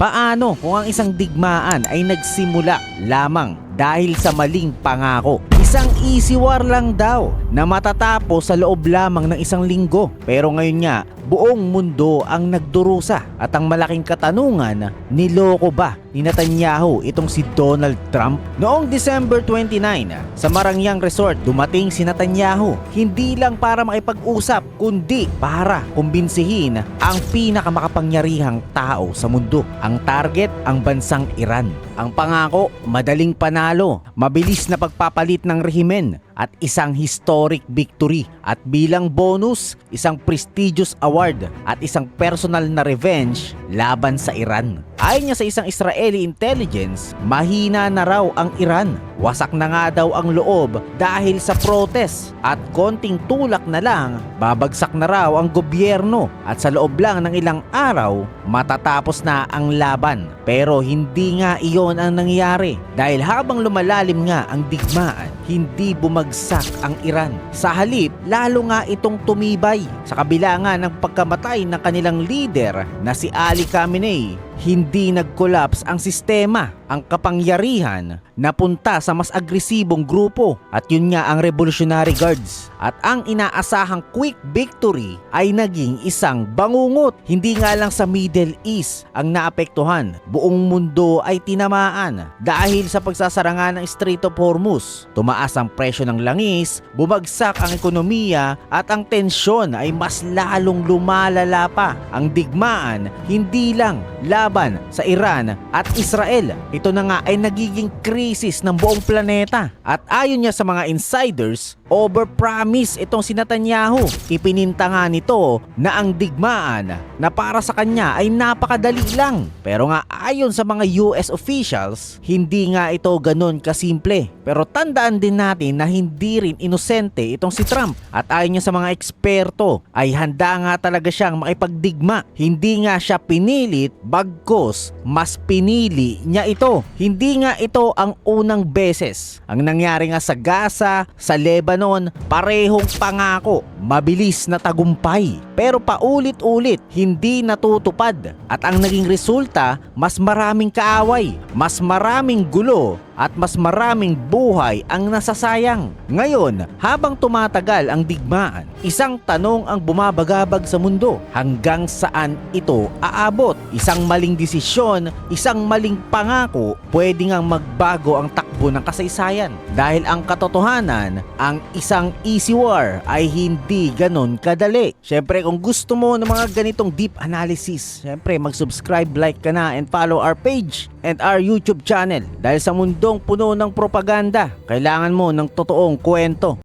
Paano kung ang isang digmaan ay nagsimula lamang dahil sa maling pangako? Isang easy war lang daw na matatapos sa loob lamang ng isang linggo. Pero ngayon nga, buong mundo ang nagdurusa at ang malaking katanungan, niloko ba ni Netanyahu itong si Donald Trump? Noong December 29, sa Marangyang Resort, dumating si Netanyahu hindi lang para makipag-usap kundi para kumbinsihin ang pinakamakapangyarihang tao sa mundo. Ang target, ang bansang Iran. Ang pangako, madaling panalo, mabilis na pagpapalit ng rehimen at isang historic victory. At bilang bonus, isang prestigious award at isang personal na revenge laban sa Iran. Ayon niya sa isang Israeli intelligence, mahina na raw ang Iran. Wasak na nga daw ang loob dahil sa protest at konting tulak na lang, babagsak na raw ang gobyerno at sa loob lang ng ilang araw, matatapos na ang laban. Pero hindi nga iyon ang nangyari dahil habang lumalalim nga ang digmaan, hindi bumagsak ang Iran. Sa halip, lalo nga itong tumibay. Sa kabila nga ng pagkamatay ng kanilang leader na si Ali Khamenei, hindi nag-collapse ang sistema, ang kapangyarihan napunta sa mas agresibong grupo at yun nga ang Revolutionary Guards. At ang inaasahang quick victory ay naging isang bangungot. Hindi nga lang sa Middle East ang naapektuhan, buong mundo ay tinamaan dahil sa pagsasara nga ng Strait of Hormuz. Tumaas ang presyo ng langis, bumagsak ang ekonomiya at ang tensyon ay mas lalong lumalala pa. Ang digmaan hindi lang laban sa Iran at Israel. Ito na nga ay nagiging krisis ng buong planeta. At ayon niya sa mga insiders, overpromise itong si Netanyahu. Ipininta nga nito na ang digmaan na para sa kanya ay napakadali lang. Pero nga ayon sa mga US officials, hindi nga ito ganun kasimple. Pero tandaan din natin na hindi rin inosente itong si Trump. At ayon niya sa mga eksperto, ay handa nga talaga siyang makipagdigma. Hindi nga siya pinilit, bagkus mas pinili niya ito. Hindi nga ito ang unang beses. Ang nangyari nga sa Gaza, sa Lebanon, parehong pangako, mabilis na tagumpay. Pero paulit-ulit, hindi natutupad. At ang naging resulta, mas maraming kaaway, mas maraming gulo, at mas maraming buhay ang nasasayang. Ngayon, habang tumatagal ang digmaan, isang tanong ang bumabagabag sa mundo. Hanggang saan ito aabot? Isang maling desisyon, isang maling pangako, pwede ngang magbago ang takbo ng kasaysayan. Dahil ang katotohanan, ang isang easy war ay hindi ganon kadali. Syempre, kung gusto mo ng mga ganitong deep analysis, syempre mag-subscribe, like ka na, and follow our page and our YouTube channel. Dahil sa mundong puno ng propaganda, kailangan mo ng totoong kwento.